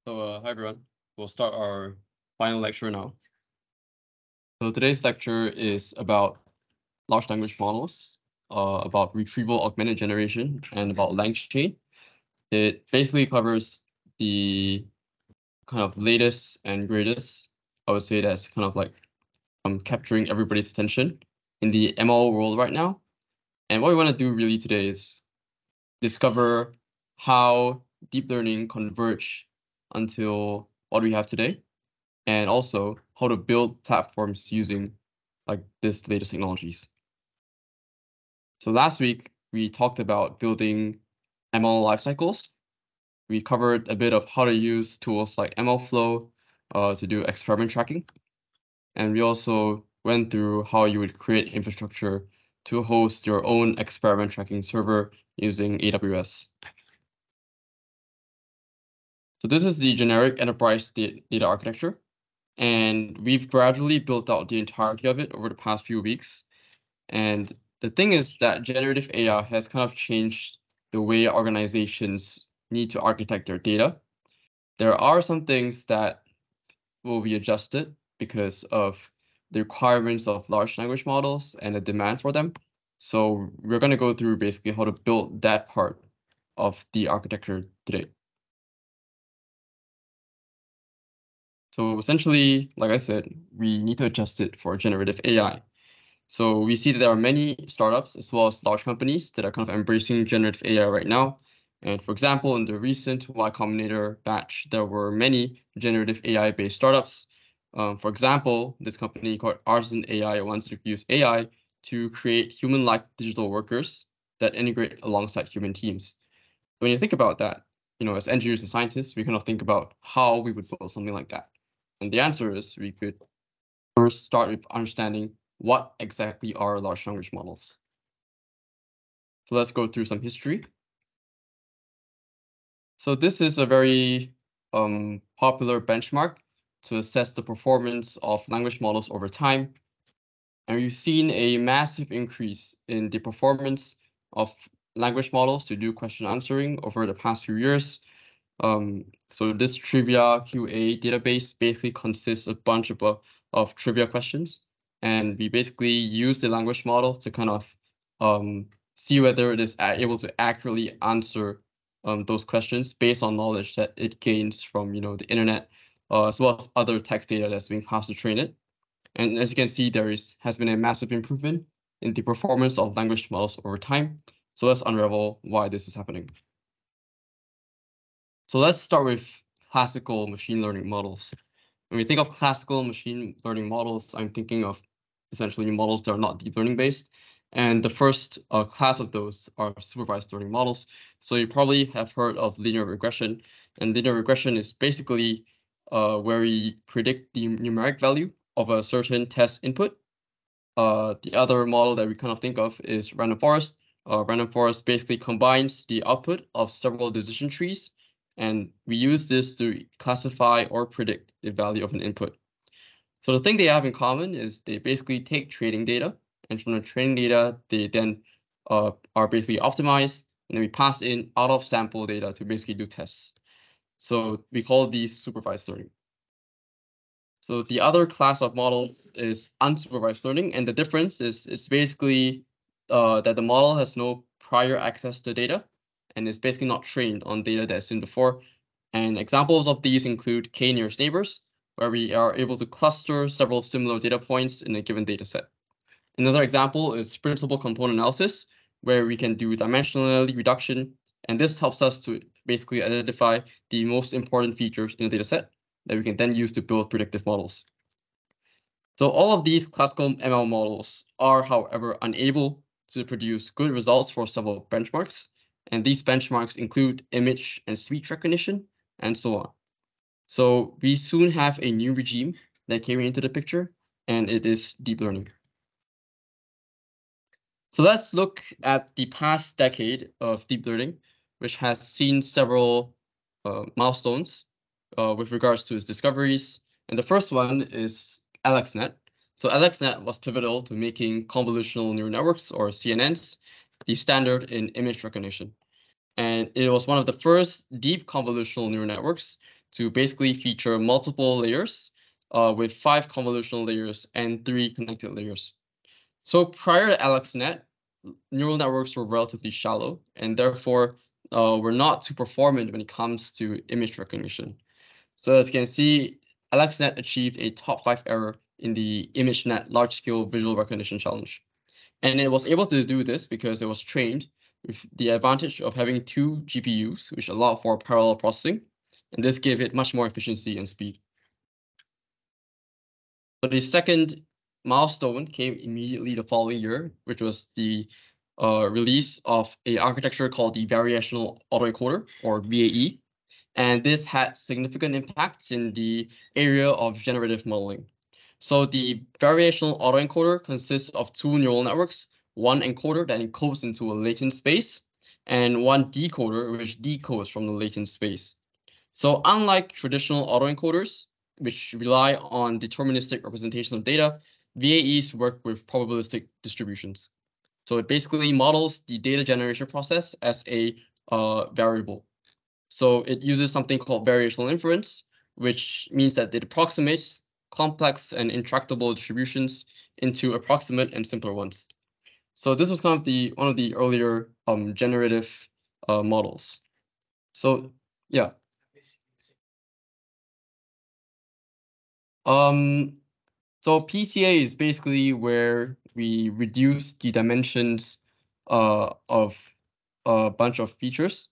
Hi everyone. We'll start our final lecture now. So today's lecture is about large language models, about retrieval-augmented generation, and about LangChain. It basically covers the kind of latest and greatest. I would say that's kind of like capturing everybody's attention in the ML world right now. And what we want to do really today is discover how deep learning converge until what we have today, and also how to build platforms using like this latest technologies. So last week we talked about building ML lifecycles. We covered a bit of how to use tools like MLflow to do experiment tracking. And we also went through how you would create infrastructure to host your own experiment tracking server using AWS. So this is the generic enterprise data architecture, and we've gradually built out the entirety of it over the past few weeks. And the thing is that generative AI has kind of changed the way organizations need to architect their data. There are some things that will be adjusted because of the requirements of large language models and the demand for them. So we're going to go through basically how to build that part of the architecture today. So essentially, like I said, we need to adjust it for generative AI. So we see that there are many startups as well as large companies that are kind of embracing generative AI right now. And for example, in the recent Y Combinator batch, there were many generative AI-based startups. For example, this company called Artisan AI wants to use AI to create human-like digital workers that integrate alongside human teams. When you think about that, as engineers and scientists, we kind of think about how we would build something like that. And the answer is we could first start with understanding what exactly are large language models. So let's go through some history. So this is a very popular benchmark to assess the performance of language models over time. And we've seen a massive increase in the performance of language models to do question answering over the past few years. So this trivia QA database basically consists of a bunch of trivia questions. And we basically use the language model to kind of see whether it is able to accurately answer those questions based on knowledge that it gains from the internet, as well as other text data that's being passed to train it. And as you can see, has been a massive improvement in the performance of language models over time. So let's unravel why this is happening. So let's start with classical machine learning models. When we think of classical machine learning models, I'm thinking of essentially models that are not deep learning based. And the first class of those are supervised learning models. So you probably have heard of linear regression. And linear regression is basically where we predict the numeric value of a certain test input. The other model that we kind of think of is random forest. Random forest basically combines the output of several decision trees, and we use this to classify or predict the value of an input. So the thing they have in common is they basically take training data, and from the training data, they then are basically optimized, and then we pass in out of sample data to basically do tests. So we call these supervised learning. So the other class of models is unsupervised learning, and the difference is it's basically that the model has no prior access to data, and it's basically not trained on data that's seen before. And examples of these include k-nearest neighbors, where we are able to cluster several similar data points in a given data set. Another example is principal component analysis, where we can do dimensionality reduction, and this helps us to basically identify the most important features in a data set that we can then use to build predictive models. So all of these classical ML models are, however, unable to produce good results for several benchmarks. And these benchmarks include image and speech recognition, and so on. So we soon have a new regime that came into the picture, and it is deep learning. So let's look at the past decade of deep learning, which has seen several milestones with regards to its discoveries. And the first one is AlexNet. So AlexNet was pivotal to making convolutional neural networks, or CNNs, the standard in image recognition. And it was one of the first deep convolutional neural networks to basically feature multiple layers with 5 convolutional layers and 3 connected layers. So prior to AlexNet, neural networks were relatively shallow and therefore were not too performant when it comes to image recognition. So as you can see, AlexNet achieved a top 5 error in the ImageNet large-scale visual recognition challenge. And it was able to do this because it was trained with the advantage of having 2 GPUs, which allowed for parallel processing, and this gave it much more efficiency and speed. But the second milestone came immediately the following year, which was the release of an architecture called the Variational Autoencoder, or VAE. And this had significant impacts in the area of generative modeling. So the variational autoencoder consists of 2 neural networks, one encoder that encodes into a latent space, and one decoder which decodes from the latent space. So unlike traditional autoencoders, which rely on deterministic representation of data, VAEs work with probabilistic distributions. So it basically models the data generation process as a variable. So it uses something called variational inference, which means that it approximates complex and intractable distributions into approximate and simpler ones. So this was kind of one of the earlier generative models. So yeah. So PCA is basically where we reduce the dimensions of a bunch of features.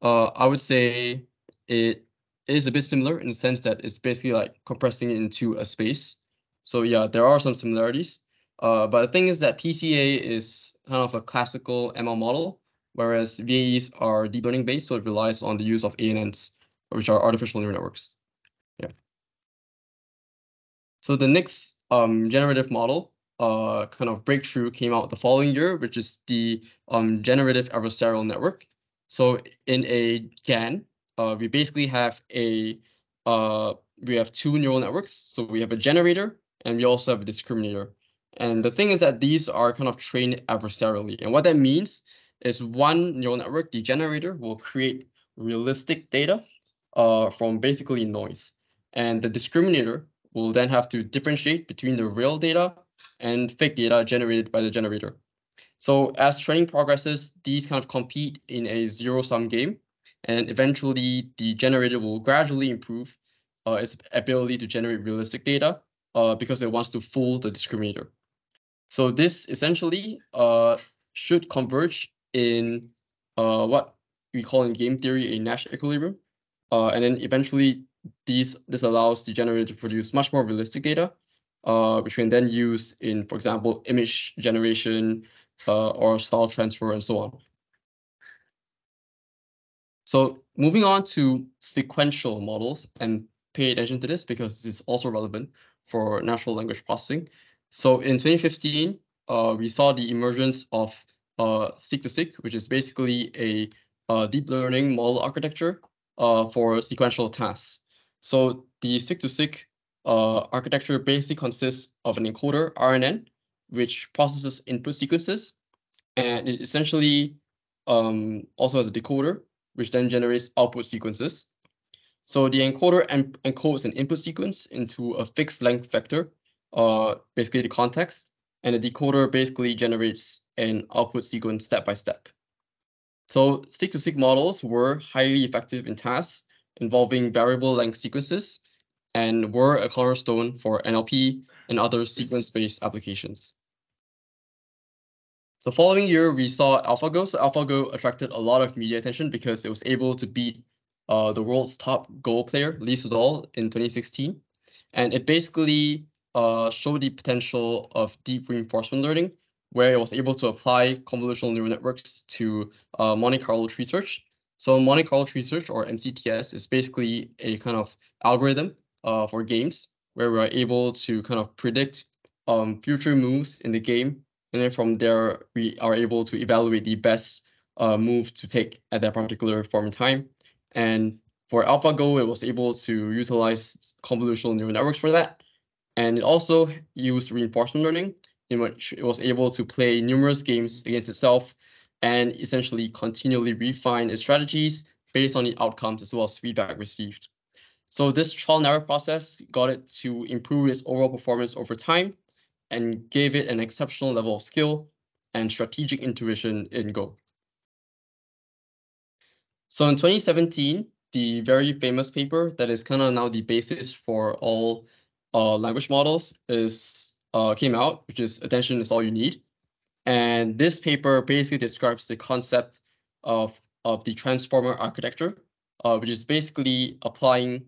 I would say it is a bit similar in the sense that it's basically like compressing it into a space. So yeah, there are some similarities. But the thing is that PCA is kind of a classical ML model, whereas VAEs are deep learning based, so it relies on the use of ANNs, which are artificial neural networks. Yeah. So the next generative model kind of breakthrough came out the following year, which is the generative adversarial network. So in a GAN, we basically have we have 2 neural networks. So we have a generator and we also have a discriminator. And the thing is that these are kind of trained adversarially. And what that means is one neural network, the generator, will create realistic data from basically noise. And the discriminator will then have to differentiate between the real data and fake data generated by the generator. So as training progresses, these kind of compete in a zero-sum game, and eventually the generator will gradually improve its ability to generate realistic data because it wants to fool the discriminator. So this essentially should converge in what we call in game theory a Nash equilibrium, and then eventually this allows the generator to produce much more realistic data, which we can then use in, for example, image generation or style transfer and so on. So moving on to sequential models, and pay attention to this because this is also relevant for natural language processing. So in 2015, we saw the emergence of seq-to-seq, which is basically a deep learning model architecture for sequential tasks. So the seq-to-seq architecture basically consists of an encoder, RNN, which processes input sequences, and it essentially also has a decoder, which then generates output sequences. So the encoder encodes an input sequence into a fixed length vector, basically the context, and the decoder basically generates an output sequence step by step. So seq-to-seq models were highly effective in tasks involving variable length sequences and were a cornerstone for NLP and other sequence-based applications. So following year, we saw AlphaGo. So AlphaGo attracted a lot of media attention because it was able to beat the world's top Go player, Lee Sedol, in 2016. And it basically showed the potential of deep reinforcement learning, where it was able to apply convolutional neural networks to Monte Carlo tree search. So Monte Carlo tree search, or MCTS, is basically a kind of algorithm for games, where we're able to kind of predict future moves in the game. And then from there, we are able to evaluate the best move to take at that particular form in time. And for AlphaGo, it was able to utilize convolutional neural networks for that. And it also used reinforcement learning, in which it was able to play numerous games against itself and essentially continually refine its strategies based on the outcomes as well as feedback received. So this trial and error process got it to improve its overall performance over time and gave it an exceptional level of skill and strategic intuition in Go. So in 2017, the very famous paper that is kind of now the basis for all language models came out, which is Attention is All You Need. And this paper basically describes the concept of the transformer architecture, which is basically applying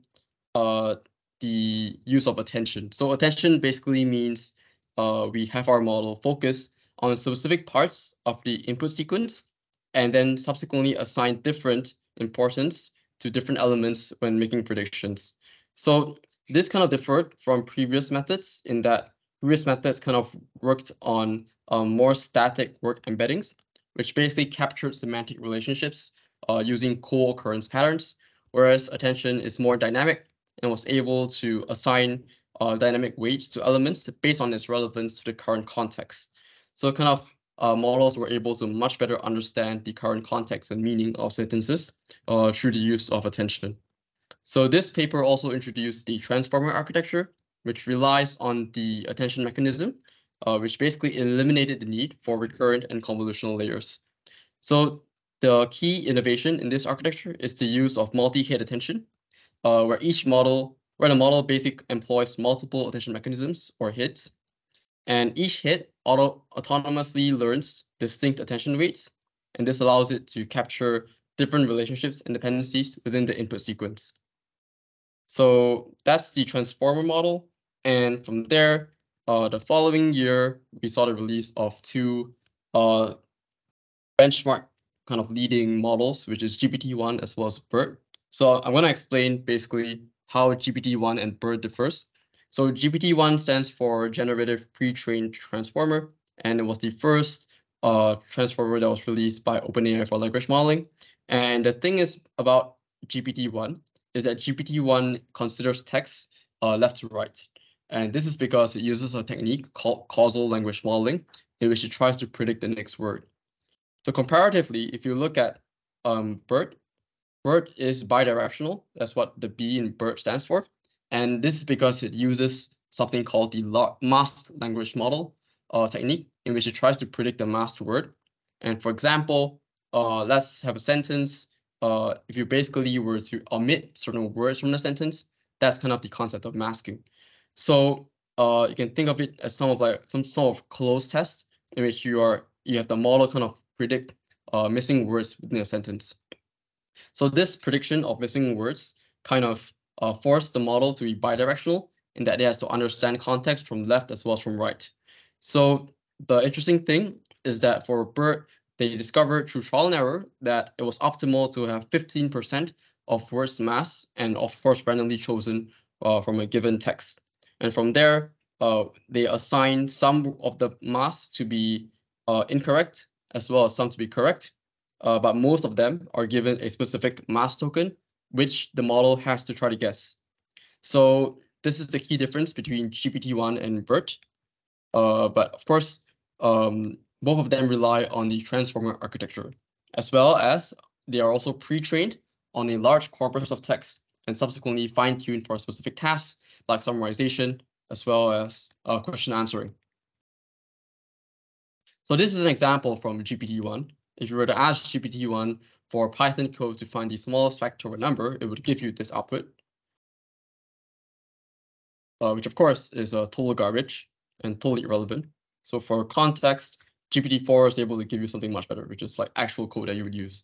the use of attention. So attention basically means we have our model focus on specific parts of the input sequence and then subsequently assign different importance to different elements when making predictions. So this kind of differed from previous methods in that previous methods kind of worked on more static work embeddings, which basically captured semantic relationships using co-occurrence patterns, whereas attention is more dynamic and was able to assign dynamic weights to elements based on its relevance to the current context. So kind of models were able to much better understand the current context and meaning of sentences through the use of attention. So this paper also introduced the transformer architecture, which relies on the attention mechanism, which basically eliminated the need for recurrent and convolutional layers. So the key innovation in this architecture is the use of multi-hit attention, where the model basically employs multiple attention mechanisms or hits, and each hit autonomously learns distinct attention weights, and this allows it to capture different relationships and dependencies within the input sequence. So that's the transformer model, and from there, the following year, we saw the release of two benchmark kind of leading models, which is GPT-1 as well as BERT. So I'm going to explain basically how GPT-1 and BERT differs. So GPT-1 stands for Generative Pre-trained Transformer, and it was the first transformer that was released by OpenAI for language modeling. And the thing is about GPT-1 is that GPT-1 considers text left to right. And this is because it uses a technique called causal language modeling, in which it tries to predict the next word. So comparatively, if you look at BERT, BERT is bidirectional. That's what the B in BERT stands for. And this is because it uses something called the masked language model technique, in which it tries to predict the masked word. And for example, let's have a sentence. If you basically were to omit certain words from the sentence, that's kind of the concept of masking. So you can think of it as some sort of closed test in which you have the model kind of predict missing words within a sentence. So this prediction of missing words kind of forced the model to be bidirectional in that it has to understand context from left as well as from right. So the interesting thing is that for BERT, they discovered through trial and error that it was optimal to have 15% of words masked and of course randomly chosen from a given text. And from there, they assigned some of the masks to be incorrect as well as some to be correct. But most of them are given a specific mask token, which the model has to try to guess. So this is the key difference between GPT-1 and BERT. But of course, both of them rely on the transformer architecture, as well as they are also pre-trained on a large corpus of text and subsequently fine-tuned for specific tasks like summarization, as well as question answering. So this is an example from GPT-1. If you were to ask GPT-1 for Python code to find the smallest factor of a number, it would give you this output, which of course is total garbage and totally irrelevant. So for context, GPT-4 is able to give you something much better, which is like actual code that you would use.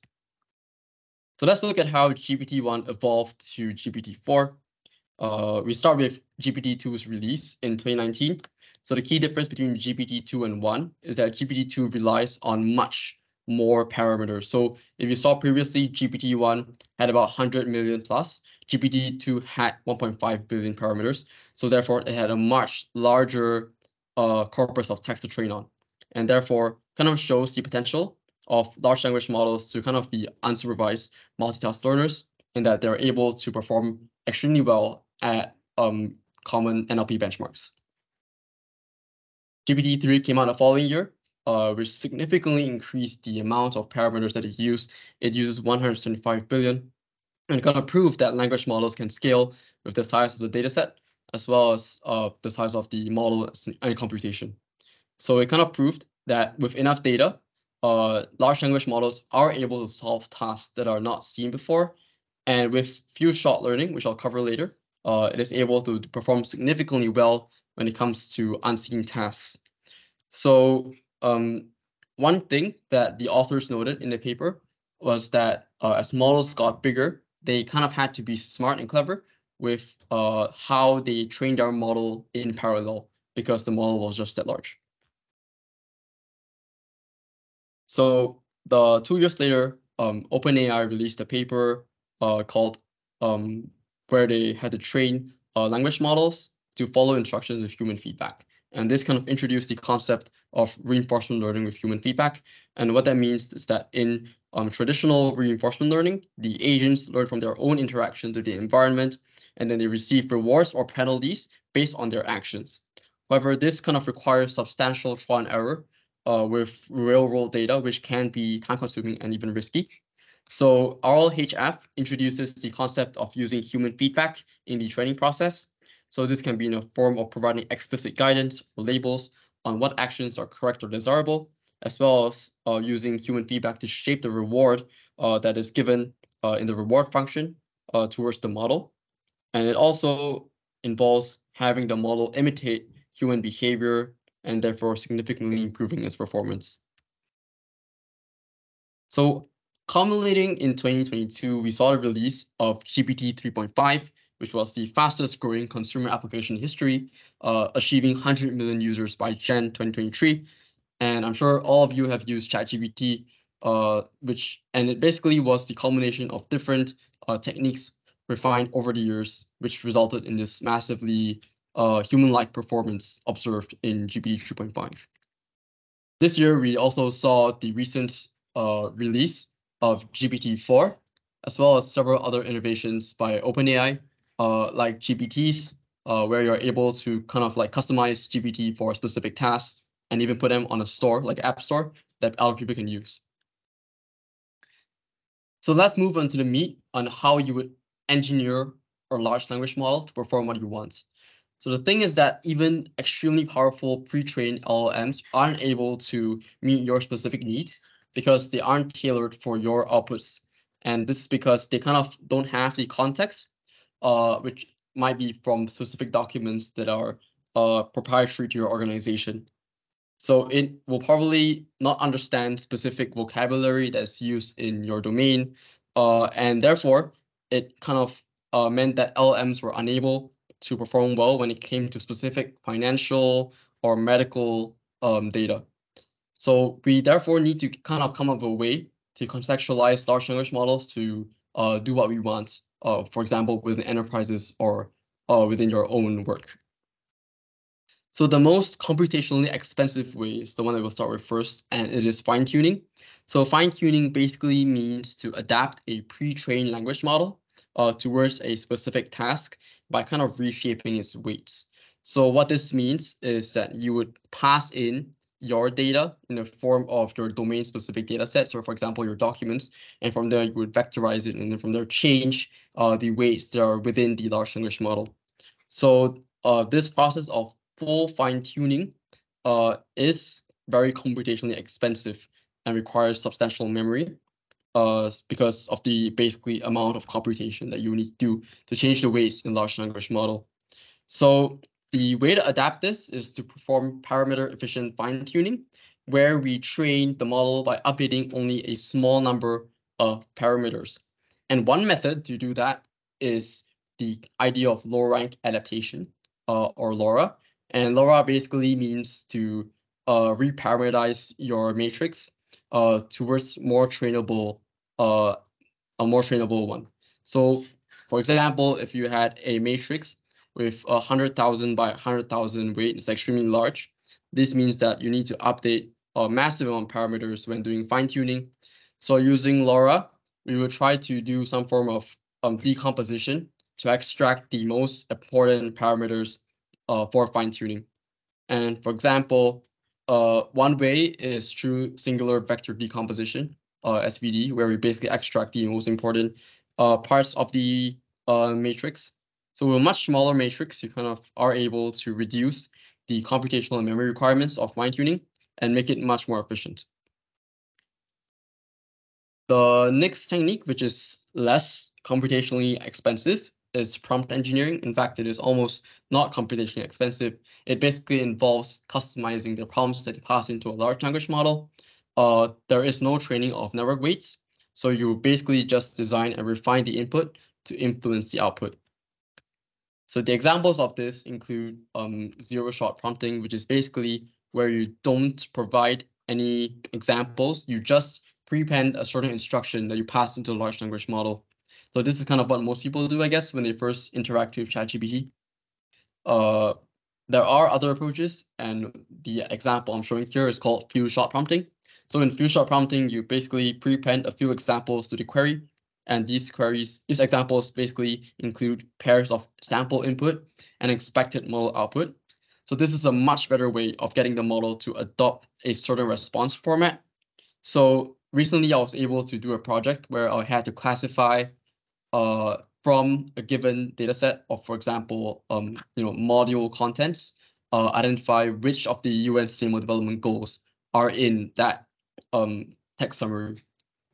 So let's look at how GPT-1 evolved to GPT-4. We start with GPT-2's release in 2019. So the key difference between GPT-2 and 1 is that GPT-2 relies on much more parameters. So if you saw previously, GPT-1 had about 100 million plus, GPT-2 had 1.5 billion parameters. So therefore, it had a much larger corpus of text to train on, and therefore kind of shows the potential of large language models to kind of be unsupervised multitask learners in that they're able to perform extremely well at common NLP benchmarks. GPT-3 came out the following year, which significantly increased the amount of parameters that it used. It uses 175 billion. and kind of prove that language models can scale with the size of the data set, as well as the size of the model and computation. So it kind of proved that with enough data, large language models are able to solve tasks that are not seen before. And with few-shot learning, which I'll cover later, it is able to perform significantly well when it comes to unseen tasks. So one thing that the authors noted in the paper was that as models got bigger, they kind of had to be smart and clever with how they trained our model in parallel, because the model was just that large. So 2 years later, OpenAI released a paper called where they had to train language models to follow instructions with human feedback. And this kind of introduced the concept of reinforcement learning with human feedback. And what that means is that in traditional reinforcement learning, the agents learn from their own interactions with the environment, and then they receive rewards or penalties based on their actions. However, this kind of requires substantial trial and error with real-world data, which can be time-consuming and even risky. So RLHF introduces the concept of using human feedback in the training process. So this can be in a form of providing explicit guidance or labels on what actions are correct or desirable, as well as using human feedback to shape the reward that is given in the reward function towards the model. And it also involves having the model imitate human behavior and therefore significantly improving its performance. So culminating in 2022, we saw the release of GPT 3.5, which was the fastest growing consumer application in history, achieving 100 million users by Jan 2023. And I'm sure all of you have used ChatGPT, and it basically was the culmination of different techniques refined over the years, which resulted in this massively human-like performance observed in GPT 3.5. This year, we also saw the recent release of GPT-4, as well as several other innovations by OpenAI, like GPTs, where you're able to kind of like customize GPT for specific tasks and even put them on a store, like App Store, that other people can use. So let's move on to the meat on how you would engineer a large language model to perform what you want. So the thing is that even extremely powerful pre-trained LLMs aren't able to meet your specific needs because they aren't tailored for your outputs. And this is because they kind of don't have the context, which might be from specific documents that are proprietary to your organization. So it will probably not understand specific vocabulary that's used in your domain. And therefore, it kind of meant that LLMs were unable to perform well when it came to specific financial or medical data. So we therefore need to kind of come up with a way to contextualize large language models to do what we want, for example, within enterprises or within your own work. So the most computationally expensive way is the one that we'll start with first, and it is fine-tuning. So fine-tuning basically means to adapt a pre-trained language model towards a specific task by kind of reshaping its weights. So what this means is that you would pass in your data in the form of your domain-specific data sets, or for example, your documents, and from there you would vectorize it, and then from there change the weights that are within the large language model. So this process of full fine-tuning is very computationally expensive and requires substantial memory because of the basically amount of computation that you need to do to change the weights in large language model. So the way to adapt this is to perform parameter efficient fine-tuning, where we train the model by updating only a small number of parameters. And one method to do that is the idea of low rank adaptation, or LoRA. And LoRA basically means to reparameterize your matrix towards a more trainable one. So for example, if you had a matrix with 100,000 by 100,000 weight, it's extremely large. This means that you need to update a massive amount of parameters when doing fine-tuning. So using LoRA, we will try to do some form of decomposition to extract the most important parameters for fine-tuning. And for example, one way is through singular vector decomposition, SVD, where we basically extract the most important parts of the matrix. So with a much smaller matrix, you kind of are able to reduce the computational and memory requirements of fine-tuning and make it much more efficient. The next technique, which is less computationally expensive, is prompt engineering. In fact, it is almost not computationally expensive. It basically involves customizing the prompts that you pass into a large language model. There is no training of network weights, so you basically just design and refine the input to influence the output. So the examples of this include zero-shot prompting, which is basically where you don't provide any examples, you just prepend a certain instruction that you pass into a large language model. So this is kind of what most people do, I guess, when they first interact with ChatGPT. There are other approaches, and the example I'm showing here is called few-shot prompting. So in few-shot prompting, you basically prepend a few examples to the query, and these examples basically include pairs of sample input and expected model output. So this is a much better way of getting the model to adopt a certain response format. So recently I was able to do a project where I had to classify from a given data set of, for example, module contents, identify which of the UN Sustainable Development Goals are in that text summary.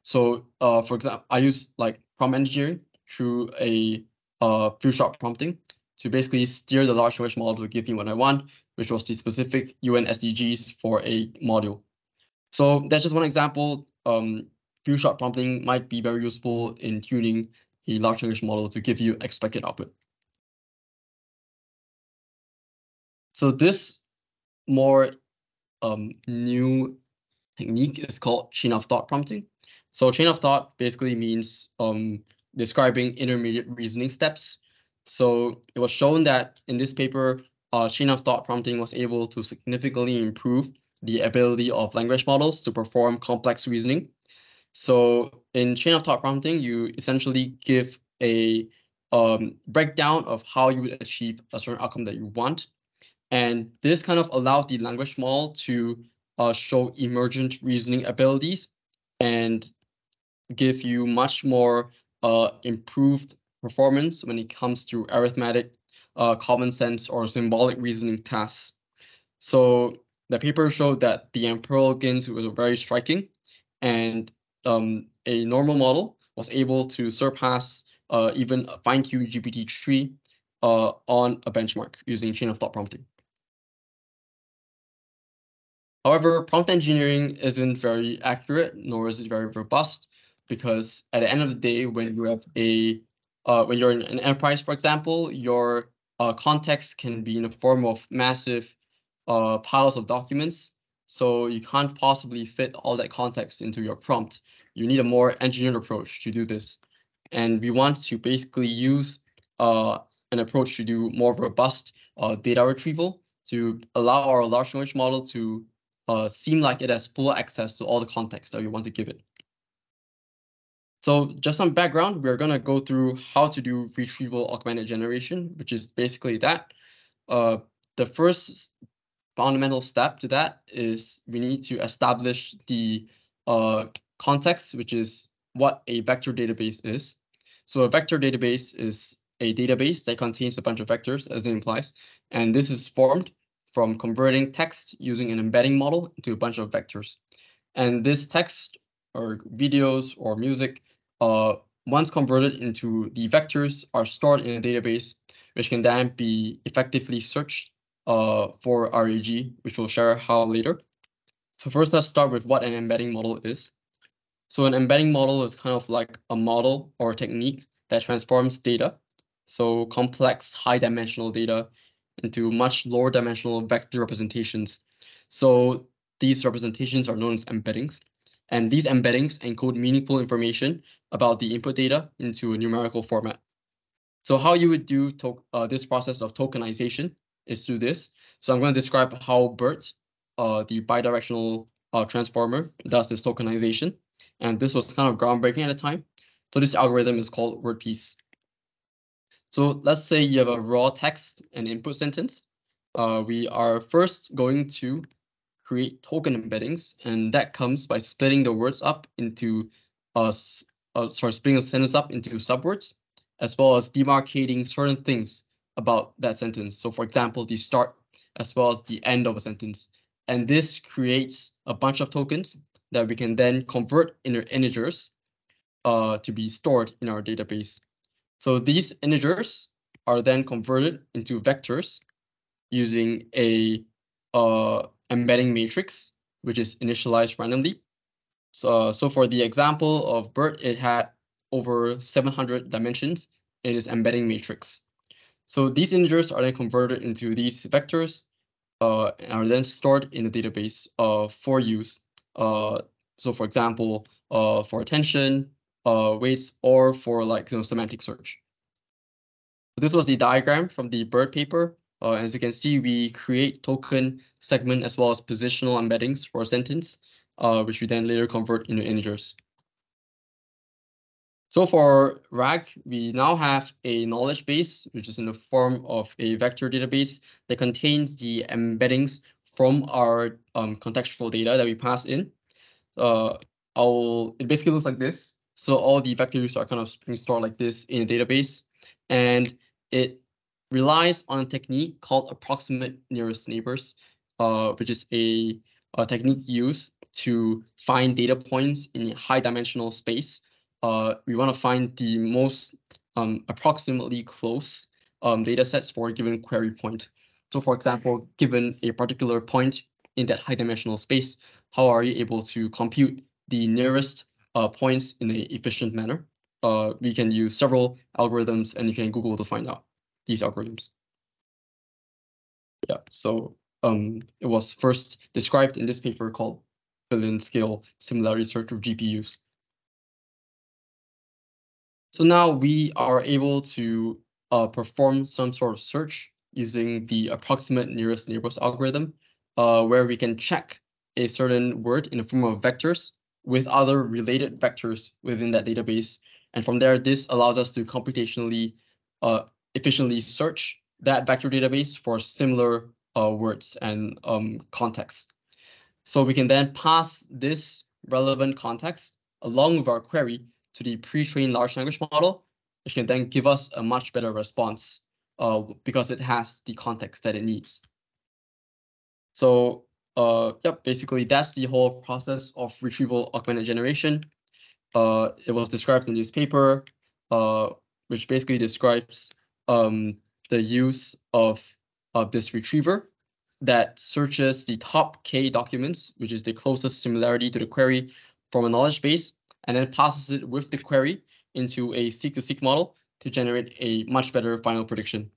So for example, I use like prompt engineering through a few-shot prompting to basically steer the large language model to give me what I want, which was the specific UN SDGs for a module. So that's just one example. Few-shot prompting might be very useful in tuning a large language model to give you expected output. So this more new technique is called chain of thought prompting. So chain of thought basically means describing intermediate reasoning steps. So it was shown that in this paper, chain of thought prompting was able to significantly improve the ability of language models to perform complex reasoning. So in chain of thought prompting, you essentially give a breakdown of how you would achieve a certain outcome that you want. And this kind of allowed the language model to show emergent reasoning abilities and give you much more improved performance when it comes to arithmetic, common sense, or symbolic reasoning tasks. So the paper showed that the Imperial gains was very striking, and a normal model was able to surpass even a fine-tuned GPT-3 on a benchmark using chain of thought prompting. However, prompt engineering isn't very accurate, nor is it very robust, because at the end of the day, when you have when you're in an enterprise, for example, your context can be in the form of massive piles of documents. So you can't possibly fit all that context into your prompt. You need a more engineered approach to do this. And we want to basically use an approach to do more robust data retrieval to allow our large language model to seem like it has full access to all the context that we want to give it. So just some background, we're going to go through how to do retrieval-augmented generation, which is basically that. The first fundamental step to that is we need to establish the context, which is what a vector database is. So a vector database is a database that contains a bunch of vectors, as it implies, and this is formed from converting text using an embedding model into a bunch of vectors. And this text or videos or music, once converted into the vectors, are stored in a database, which can then be effectively searched for RAG, which we'll share how later. So first, let's start with what an embedding model is. So an embedding model is kind of like a model or a technique that transforms data, so complex high-dimensional data, into much lower dimensional vector representations. So these representations are known as embeddings. And these embeddings encode meaningful information about the input data into a numerical format. So how you would do this process of tokenization is through this. So I'm going to describe how BERT, the bidirectional transformer, does this tokenization. And this was kind of groundbreaking at the time. So this algorithm is called word piece. So let's say you have a raw text and input sentence. We are first going to create token embeddings, and that comes by splitting the words up into splitting a sentence up into subwords, as well as demarcating certain things about that sentence. So for example, the start as well as the end of a sentence. And this creates a bunch of tokens that we can then convert into integers to be stored in our database. So these integers are then converted into vectors using a embedding matrix, which is initialized randomly. So for the example of BERT, it had over 700 dimensions in its embedding matrix. So these integers are then converted into these vectors and are then stored in the database for use. So for example, for attention, weights, or for like semantic search. This was the diagram from the BERT paper. As you can see, we create token, segment, as well as positional embeddings for a sentence, which we then later convert into integers. So for RAG, we now have a knowledge base, which is in the form of a vector database that contains the embeddings from our contextual data that we pass in. It basically looks like this. So all the vectors are kind of being stored like this in a database, and it relies on a technique called approximate nearest neighbors, which is a technique used to find data points in a high dimensional space. We want to find the most approximately close data sets for a given query point. So for example, given a particular point in that high dimensional space, how are you able to compute the nearest points in an efficient manner? We can use several algorithms, and you can Google to find out these algorithms. Yeah, so it was first described in this paper called billion scale similarity search of GPUs. So now we are able to perform some sort of search using the approximate nearest neighbors algorithm, where we can check a certain word in the form of vectors with other related vectors within that database. And from there, this allows us to computationally efficiently search that vector database for similar words and context. So we can then pass this relevant context along with our query to the pre-trained large language model, which can then give us a much better response because it has the context that it needs. So basically that's the whole process of retrieval-augmented generation. It was described in this paper, which basically describes the use of this retriever that searches the top K documents, which is the closest similarity to the query from a knowledge base, and then passes it with the query into a seek-to-seek model to generate a much better final prediction.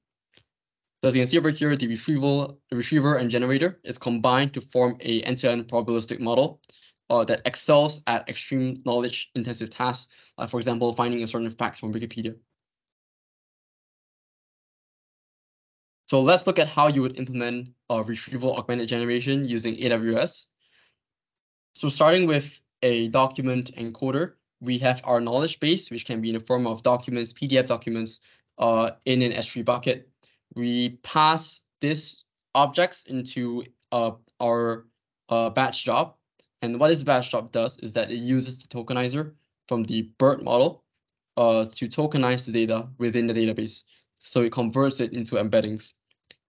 So as you can see over here, the retriever and generator is combined to form a end-to-end probabilistic model that excels at extreme knowledge-intensive tasks, like for example, finding a certain fact from Wikipedia. So let's look at how you would implement retrieval-augmented generation using AWS. So starting with a document encoder, we have our knowledge base, which can be in the form of documents, PDF documents, in an S3 bucket. We pass these objects into our batch job. And what this batch job does is that it uses the tokenizer from the BERT model to tokenize the data within the database. So it converts it into embeddings.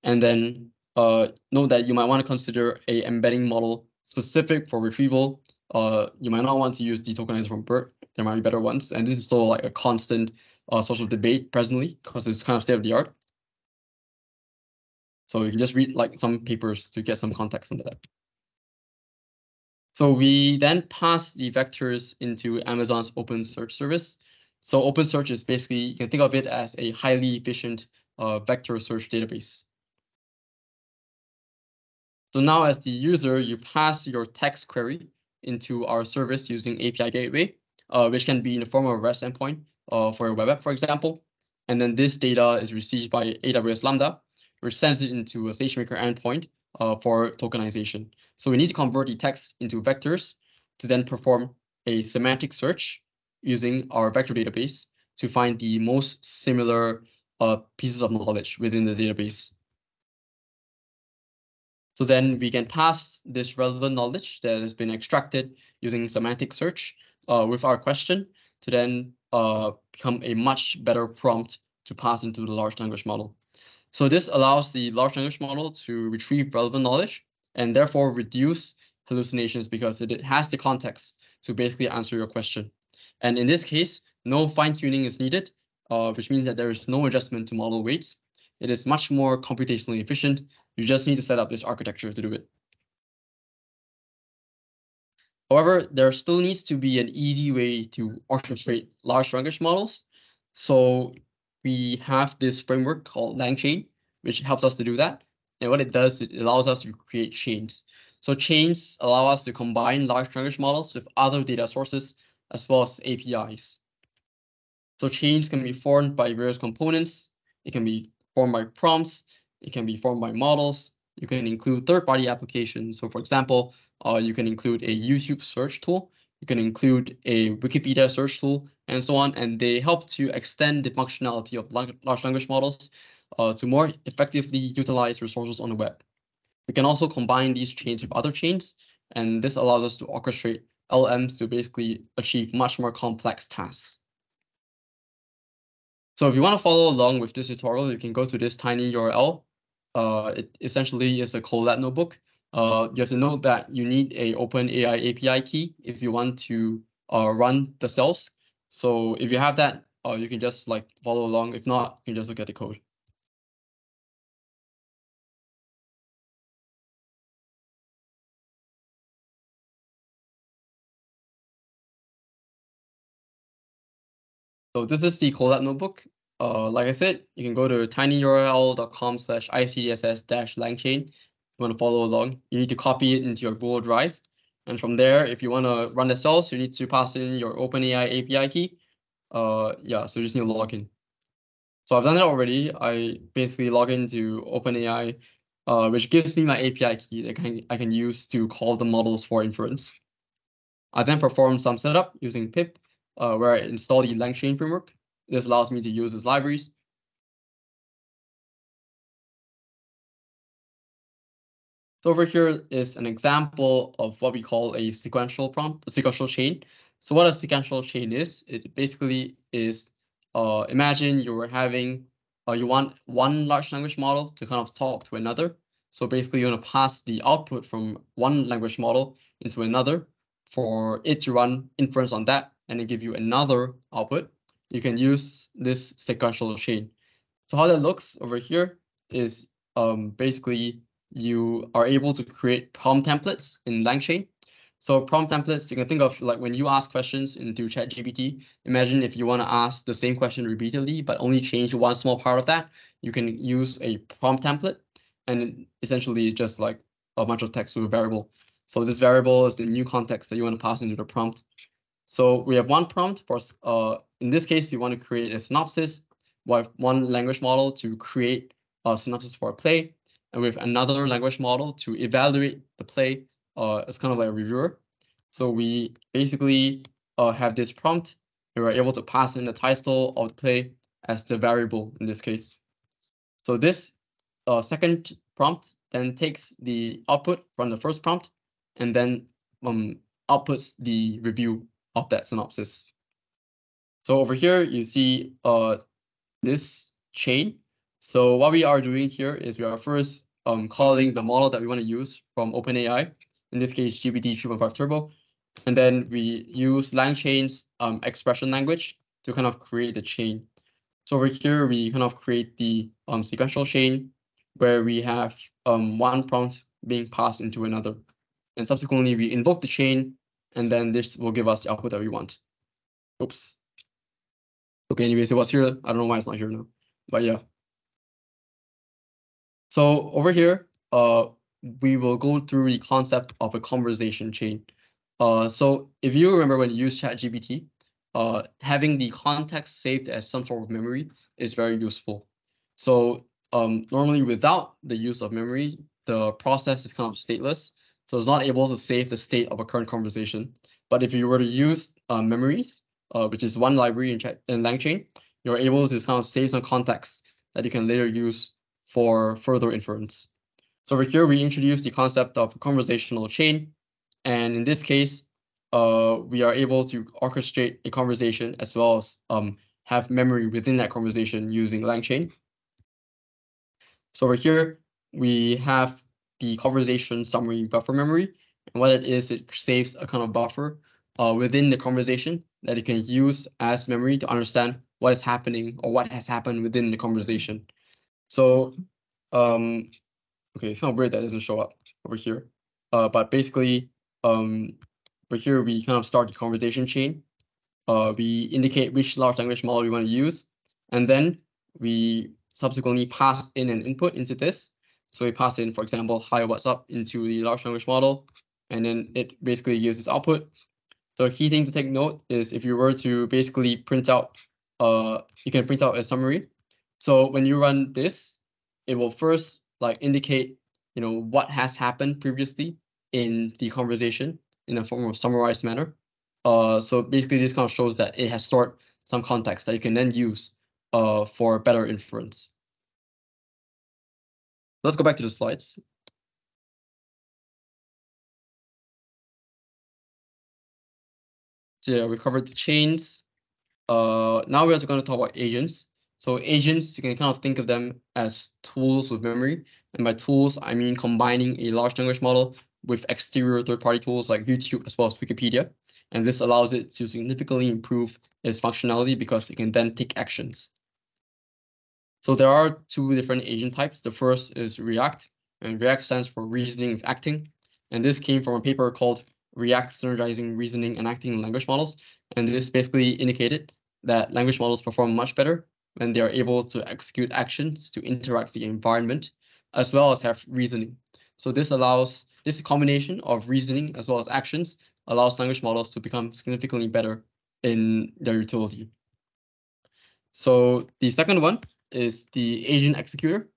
And then note that you might want to consider a embedding model specific for retrieval. You might not want to use the tokenizer from BERT. There might be better ones. And this is still like a constant social debate presently because it's kind of state of the art. So you can just read like some papers to get some context into that. So we then pass the vectors into Amazon's Open Search service. So Open Search is basically, you can think of it as a highly efficient vector search database. So now as the user, you pass your text query into our service using API Gateway, which can be in the form of a REST endpoint for a web app, for example. And then this data is received by AWS Lambda, which sends it into a SageMaker endpoint for tokenization. So we need to convert the text into vectors to then perform a semantic search using our vector database to find the most similar pieces of knowledge within the database. So then we can pass this relevant knowledge that has been extracted using semantic search with our question to then become a much better prompt to pass into the large language model. So this allows the large language model to retrieve relevant knowledge and therefore reduce hallucinations because it has the context to basically answer your question. And in this case, no fine-tuning is needed, which means that there is no adjustment to model weights. It is much more computationally efficient. You just need to set up this architecture to do it. However, there still needs to be an easy way to orchestrate large language models. So we have this framework called LangChain, which helps us to do that. And what it does, it allows us to create chains. So chains allow us to combine large language models with other data sources as well as APIs. So chains can be formed by various components. It can be formed by prompts. It can be formed by models. You can include third-party applications. So for example, you can include a YouTube search tool. You can include a Wikipedia search tool and so on. And they help to extend the functionality of large language models to more effectively utilize resources on the web. We can also combine these chains with other chains. And this allows us to orchestrate LLMs to basically achieve much more complex tasks. So if you want to follow along with this tutorial, you can go to this tiny URL. It essentially is a Colab notebook. You have to note that you need a OpenAI API key if you want to run the cells. So if you have that, you can just like follow along. If not, you can just look at the code. So this is the Colab notebook. Like I said, you can go to tinyurl.com/ICDSS-LangChain. If you want to follow along, you need to copy it into your Google Drive. And from there, if you want to run the cells, you need to pass in your OpenAI API key. Yeah, so you just need to log in. So I've done it already. I basically log into OpenAI, which gives me my API key that I can use to call the models for inference. I then perform some setup using pip, where I install the LangChain framework. This allows me to use its libraries. So over here is an example of what we call a sequential prompt, a sequential chain. So what a sequential chain is, it basically is, imagine you were having, you want one large language model to kind of talk to another. So basically you want to pass the output from one language model into another for it to run inference on that and then give you another output. You can use this sequential chain. So how that looks over here is basically you are able to create prompt templates in LangChain. So prompt templates, you can think of like when you ask questions into ChatGPT, imagine if you want to ask the same question repeatedly, but only change one small part of that, you can use a prompt template. And essentially it's just like a bunch of text with a variable. So this variable is the new context that you want to pass into the prompt. So we have one prompt for, in this case, you want to create a synopsis. We have one language model to create a synopsis for a play, and we have another language model to evaluate the play as kind of like a reviewer. So we basically have this prompt, and we're able to pass in the title of the play as the variable in this case. So this second prompt then takes the output from the first prompt and then outputs the review of that synopsis. So over here, you see this chain. So what we are doing here is we are first calling the model that we want to use from OpenAI, in this case, GPT 3.5 Turbo. And then we use LangChain's expression language to kind of create the chain. So over here, we kind of create the sequential chain where we have one prompt being passed into another. And subsequently, we invoke the chain, and then this will give us the output that we want. Oops. Okay, anyways, it was here. I don't know why it's not here now, but yeah. So over here, we will go through the concept of a conversation chain. So if you remember when you use ChatGPT, having the context saved as some sort of memory is very useful. So normally without the use of memory, the process is kind of stateless. So it's not able to save the state of a current conversation. But if you were to use memories, which is one library in LangChain, you're able to kind of save some context that you can later use for further inference. So over here, we introduce the concept of a conversational chain. And in this case, we are able to orchestrate a conversation as well as have memory within that conversation using LangChain. So over here, we have the conversation summary buffer memory. And what it is, it saves a kind of buffer within the conversation that it can use as memory to understand what is happening or what has happened within the conversation. So, okay, it's kind of weird that doesn't show up over here. But basically, over here, we kind of start the conversation chain. We indicate which large language model we want to use, and then we subsequently pass in an input into this. So we pass in, for example, hi, what's up into the large language model, and then it basically uses output. So a key thing to take note is if you were to basically print out, you can print out a summary. So when you run this, it will first like indicate, what has happened previously in the conversation in a form of summarized manner. So basically this kind of shows that it has stored some context that you can then use for better inference. Let's go back to the slides. So yeah, we covered the chains. Now we're also going to talk about agents. So agents, you can kind of think of them as tools with memory. And by tools, I mean combining a large language model with exterior third-party tools like YouTube as well as Wikipedia. And this allows it to significantly improve its functionality because it can then take actions. So there are two different agent types. The first is React, and React stands for Reasoning with Acting. And this came from a paper called React Standardizing Reasoning and Acting in Language Models. And this basically indicated that language models perform much better when they are able to execute actions to interact with the environment, as well as have reasoning. So this combination of reasoning as well as actions allows language models to become significantly better in their utility. So the second one is the agent executor.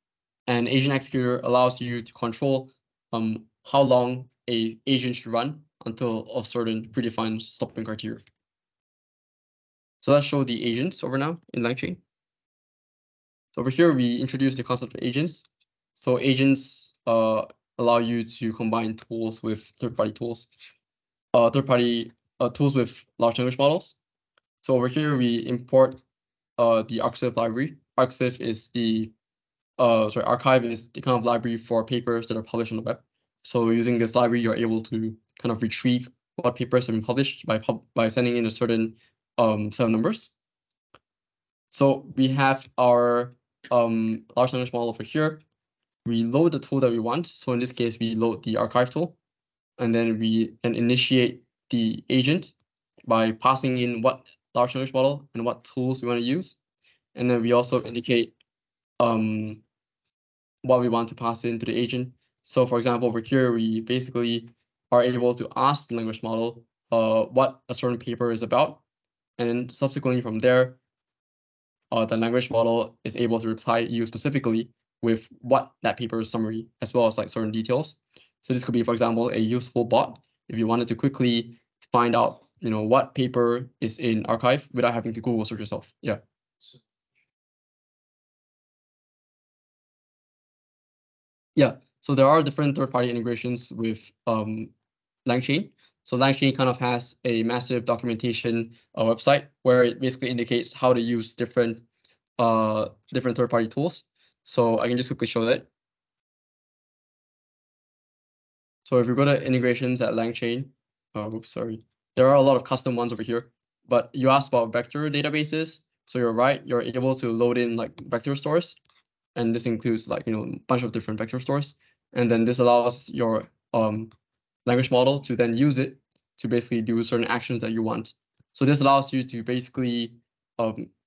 And agent executor allows you to control how long an agent should run until a certain predefined stopping criteria. So let's show the agents over now in LangChain. So over here, we introduce the concept of agents. So agents allow you to combine tools with third-party tools, tools with large language models. So over here, we import the Arxiv library. Arxiv is the archive is the kind of library for papers that are published on the web. So using this library, you're able to kind of retrieve what papers have been published by sending in a certain set of numbers. So we have our large language model over here. We load the tool that we want. So in this case, we load the archive tool, and then we initiate the agent by passing in what large language model and what tools we want to use. And then we also indicate what we want to pass into the agent. So for example, over here, we basically are able to ask the language model what a certain paper is about. And then subsequently from there, the language model is able to reply you specifically with what that paper's summary, as well as like certain details. So this could be, for example, a useful bot if you wanted to quickly find out, what paper is in archive without having to Google search yourself. Yeah. Yeah, so there are different third-party integrations with LangChain. So LangChain kind of has a massive documentation website where it basically indicates how to use different third-party tools. So I can just quickly show that. So if you go to integrations at LangChain, oops, sorry, there are a lot of custom ones over here. But you asked about vector databases. So you're right, you're able to load in like vector stores. And this includes like, a bunch of different vector stores. And then this allows your language model to then use it to basically do certain actions that you want. So this allows you to basically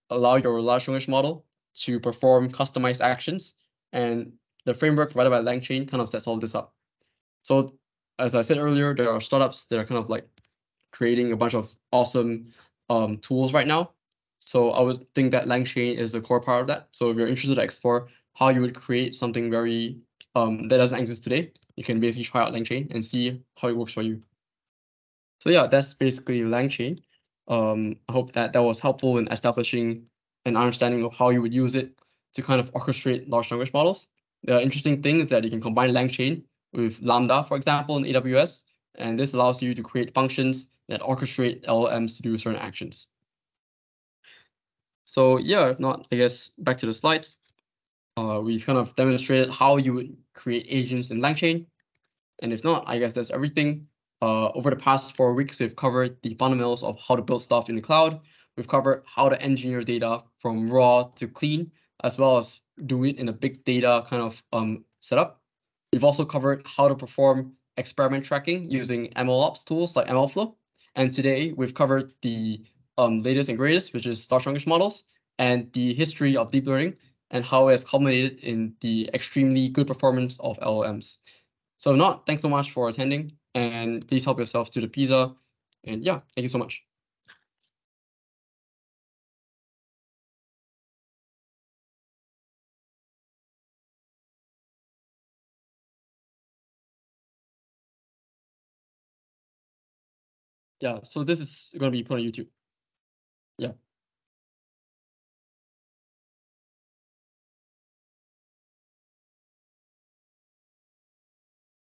allow your large language model to perform customized actions. And the framework provided by LangChain kind of sets all this up. So as I said earlier, there are startups that are kind of like creating a bunch of awesome tools right now. So I would think that LangChain is a core part of that. So if you're interested to explore how you would create something very that doesn't exist today, you can basically try out LangChain and see how it works for you. So yeah, that's basically LangChain. I hope that was helpful in establishing an understanding of how you would use it to kind of orchestrate large language models. The interesting thing is that you can combine LangChain with Lambda, for example, in AWS, and this allows you to create functions that orchestrate LLMs to do certain actions. So yeah, if not, I guess back to the slides. We've kind of demonstrated how you would create agents in LangChain. And if not, I guess that's everything. Over the past 4 weeks, we've covered the fundamentals of how to build stuff in the cloud. We've covered how to engineer data from raw to clean, as well as do it in a big data kind of setup. We've also covered how to perform experiment tracking using MLOps tools like MLflow. And today we've covered the latest and greatest, which is large language models, and the history of deep learning and how it has culminated in the extremely good performance of LLMs. So if not, thanks so much for attending, and please help yourself to the pizza. And yeah, thank you so much. Yeah, so this is going to be put on YouTube. Yeah.